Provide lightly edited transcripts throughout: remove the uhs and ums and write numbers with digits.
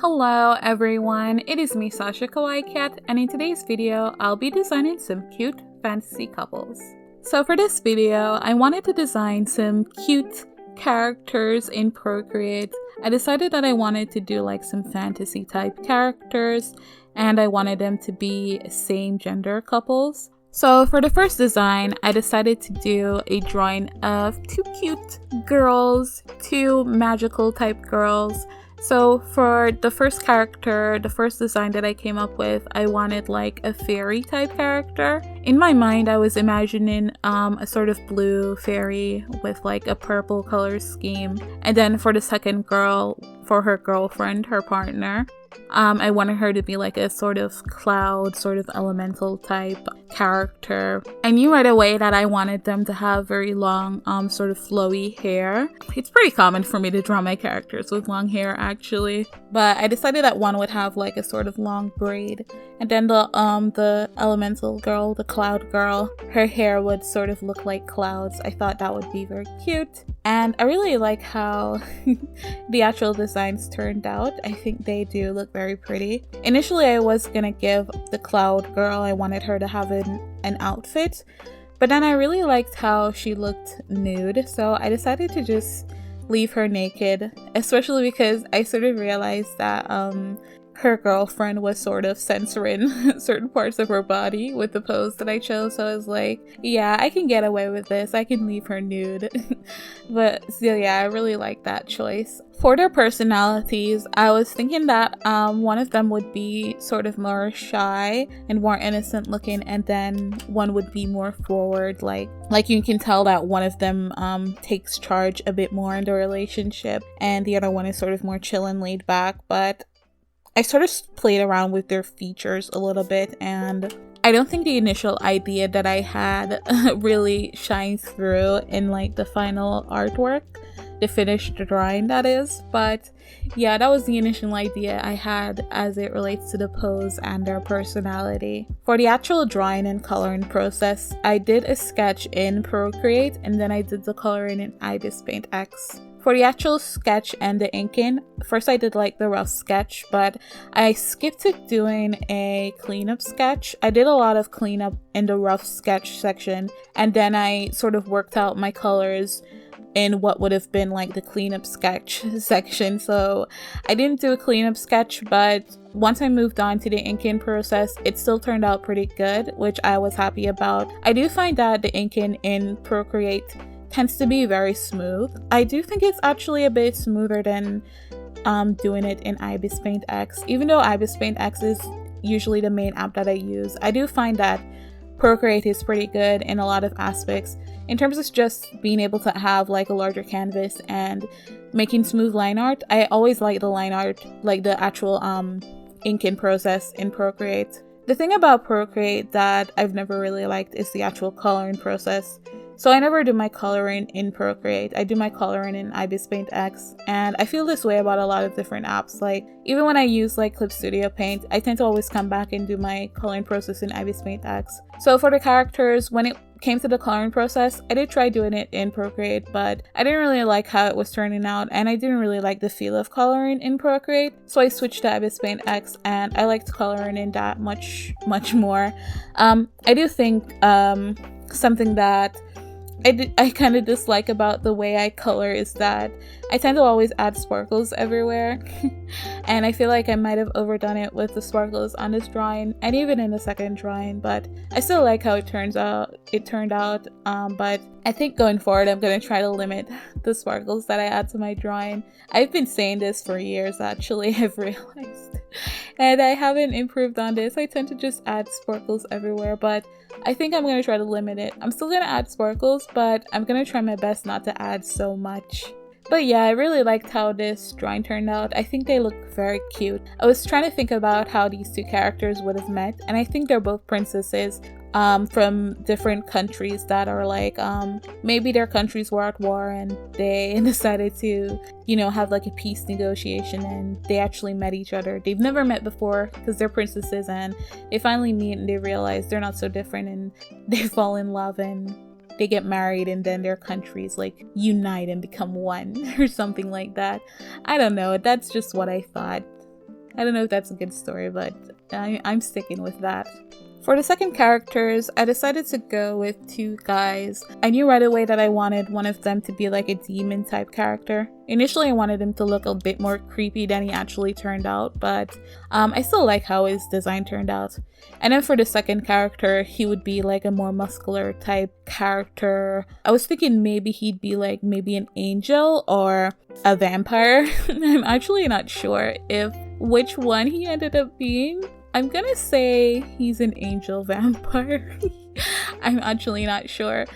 Hello everyone, it is me Sasha Kawaii Cat, and in today's video I'll be designing some cute fantasy couples. So for this video, I wanted to design some cute characters in Procreate. I decided that I wanted to do like some fantasy type characters, and I wanted them to be same gender couples. So for the first design, I decided to do a drawing of two cute girls, two magical type girls. So for the first character, the first design that I came up with, I wanted like a fairy type character. In my mind, I was imagining a sort of blue fairy with like a purple color scheme. And then for the second girl, for her girlfriend, her partner, I wanted her to be like a sort of cloud, sort of elemental type character. I knew right away that I wanted them to have very long, sort of flowy hair. It's pretty common for me to draw my characters with long hair actually, but I decided that one would have like a sort of long braid, and then the elemental girl, the cloud girl, her hair would sort of look like clouds. I thought that would be very cute, and I really like how the actual designs turned out. I think they do look very pretty. Initially, I was gonna give the cloud girl, I wanted her to have an outfit, but then I really liked how she looked nude, so I decided to just leave her naked, especially because I sort of realized that her girlfriend was sort of censoring certain parts of her body with the pose that I chose, so I was like, yeah, I can get away with this, I can leave her nude. But still, yeah, I really like that choice. For their personalities, I was thinking that one of them would be sort of more shy and more innocent looking, and then one would be more forward, like you can tell that one of them takes charge a bit more in the relationship, and the other one is sort of more chill and laid back. But I sort of played around with their features a little bit, and I don't think the initial idea that I had really shines through in like the final artwork, the finished drawing that is. But yeah, that was the initial idea I had as it relates to the pose and their personality. For the actual drawing and coloring process, I did a sketch in Procreate, and then I did the coloring in IbisPaint X. For the actual sketch and the inking, first I did like the rough sketch, but I skipped to doing a cleanup sketch. I did a lot of cleanup in the rough sketch section, and then I sort of worked out my colors in what would have been like the cleanup sketch section. So I didn't do a cleanup sketch, but once I moved on to the inking process, it still turned out pretty good, which I was happy about. I do find that the inking in Procreate tends to be very smooth. I do think it's actually a bit smoother than doing it in IbisPaint X. Even though IbisPaint X is usually the main app that I use, I do find that Procreate is pretty good in a lot of aspects. In terms of just being able to have like a larger canvas and making smooth line art, I always like the line art, like the actual inking process in Procreate. The thing about Procreate that I've never really liked is the actual coloring process. So I never do my coloring in Procreate. I do my coloring in IbisPaint X, and I feel this way about a lot of different apps. Like even when I use like Clip Studio Paint, I tend to always come back and do my coloring process in IbisPaint X. So for the characters, when it came to the coloring process, I did try doing it in Procreate, but I didn't really like how it was turning out, and I didn't really like the feel of coloring in Procreate. So I switched to IbisPaint X, and I liked coloring in that much more. I do think something that I kind of dislike about the way I color is that I tend to always add sparkles everywhere. And I feel like I might have overdone it with the sparkles on this drawing and even in the second drawing, but I still like how it turned out. But I think going forward I'm going to try to limit the sparkles that I add to my drawing. I've been saying this for years actually, I've realized. And I haven't improved on this. I tend to just add sparkles everywhere, but I think I'm going to try to limit it. I'm still going to add sparkles, but I'm going to try my best not to add so much. But yeah, I really liked how this drawing turned out. I think they look very cute. I was trying to think about how these two characters would have met, and I think they're both princesses from different countries that are like, maybe their countries were at war and they decided to, you know, have like a peace negotiation, and they actually met each other. They've never met before because they're princesses, and they finally meet and they realize they're not so different, and they fall in love and they get married, and then their countries like unite and become one or something like that. I don't know, that's just what I thought. I don't know if that's a good story, but I'm sticking with that. For the second characters, I decided to go with two guys. I knew right away that I wanted one of them to be like a demon type character. Initially, I wanted him to look a bit more creepy than he actually turned out, but I still like how his design turned out. And then for the second character, he would be like a more muscular type character. I was thinking maybe he'd be like maybe an angel or a vampire. I'm actually not sure which one he ended up being. I'm gonna say he's an angel vampire. I'm actually not sure.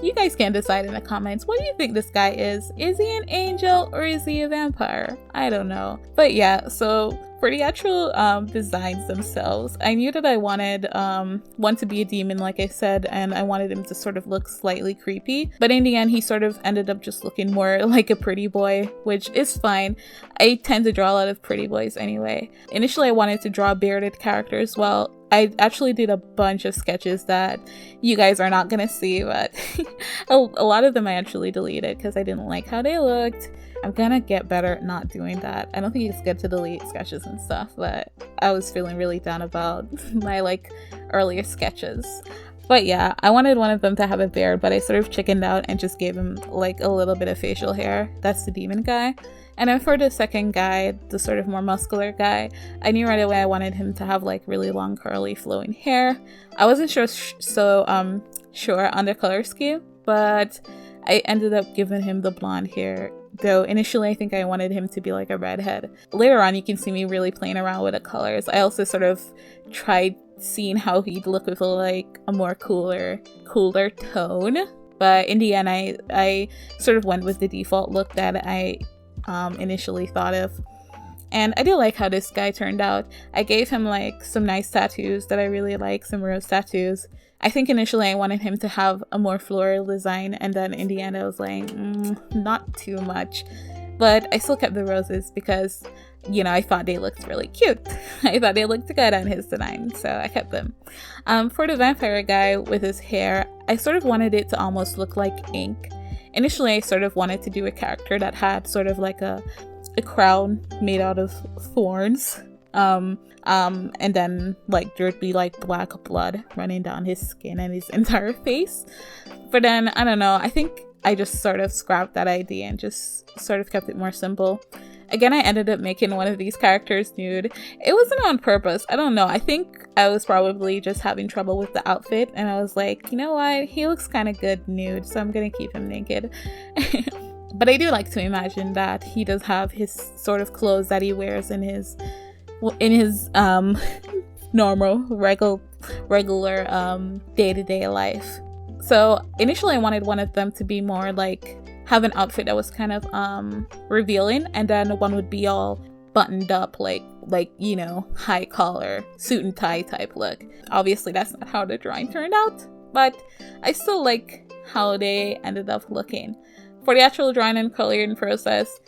You guys can decide in the comments. What do you think this guy is? Is he an angel or is he a vampire? I don't know. But yeah, so for the actual designs themselves, I knew that I wanted one to be a demon, like I said, and I wanted him to sort of look slightly creepy. But in the end, he sort of ended up just looking more like a pretty boy, which is fine. I tend to draw a lot of pretty boys anyway. Initially, I wanted to draw a bearded character as well. I actually did a bunch of sketches that you guys are not gonna see, but a lot of them I actually deleted because I didn't like how they looked. I'm gonna get better at not doing that. I don't think it's good to delete sketches and stuff, but I was feeling really down about my like earlier sketches. But yeah, I wanted one of them to have a beard, but I sort of chickened out and just gave him like a little bit of facial hair. That's the demon guy. And then for the second guy, the sort of more muscular guy, I knew right away I wanted him to have like really long curly flowing hair. I wasn't sure on the color scheme, but I ended up giving him the blonde hair. Though initially I think I wanted him to be like a redhead. Later on you can see me really playing around with the colors. I also sort of tried seeing how he'd look with like a more cooler tone. But in the end I sort of went with the default look that I initially thought of. And I do like how this guy turned out. I gave him like some nice tattoos that I really like, some rose tattoos. I think initially I wanted him to have a more floral design, and then in the end I was like, not too much. But I still kept the roses because, you know, I thought they looked really cute. I thought they looked good on his design, so I kept them. For the vampire guy with his hair, I sort of wanted it to almost look like ink. Initially, I sort of wanted to do a character that had sort of like a crown made out of thorns. And then like there'd be like black blood running down his skin and his entire face. But then, I don't know, I think I just sort of scrapped that idea and just sort of kept it more simple. Again, I ended up making one of these characters nude. It wasn't on purpose. I don't know. I think I was probably just having trouble with the outfit, and I was like, you know what? He looks kind of good nude, so I'm gonna keep him naked. But I do like to imagine that he does have his sort of clothes that he wears in his normal, regular day-to-day life. So initially I wanted one of them to be more like have an outfit that was kind of revealing, and then one would be all buttoned up like you know, high collar suit and tie type look. Obviously that's not how the drawing turned out, but I still like how they ended up looking. For the actual drawing and coloring process,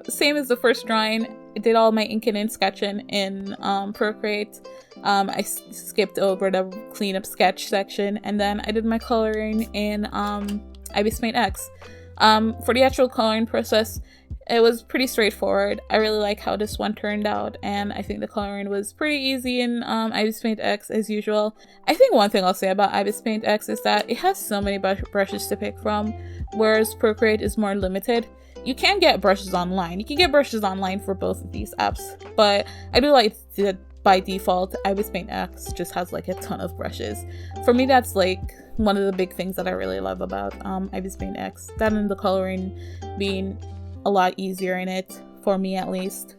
same as the first drawing, I did all my inking and sketching in Procreate. I skipped over the cleanup sketch section, and then I did my coloring in IbisPaint X. For the actual coloring process, it was pretty straightforward. I really like how this one turned out, and I think the coloring was pretty easy in IbisPaint X as usual. I think one thing I'll say about IbisPaint X is that it has so many brushes to pick from, whereas Procreate is more limited. You can get brushes online. You can get brushes online for both of these apps, but I do like that by default, IbisPaint X just has like a ton of brushes. For me, that's like one of the big things that I really love about IbisPaint X. That and the coloring being a lot easier in it, for me at least.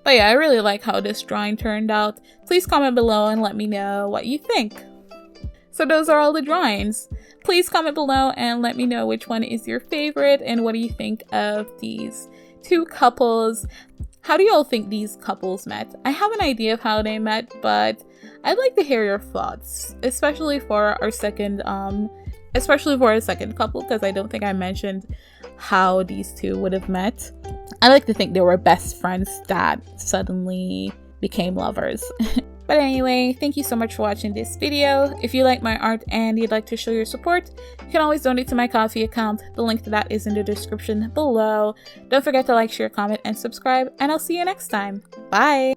But yeah, I really like how this drawing turned out. Please comment below and let me know what you think. So those are all the drawings. Please comment below and let me know which one is your favorite and what do you think of these two couples. How do you all think these couples met? I have an idea of how they met, but I'd like to hear your thoughts, especially for our second couple, because I don't think I mentioned how these two would have met. I like to think they were best friends that suddenly became lovers. But anyway, thank you so much for watching this video. If you like my art and you'd like to show your support, you can always donate to my Ko-fi account. The link to that is in the description below. Don't forget to like, share, comment, and subscribe, and I'll see you next time. Bye!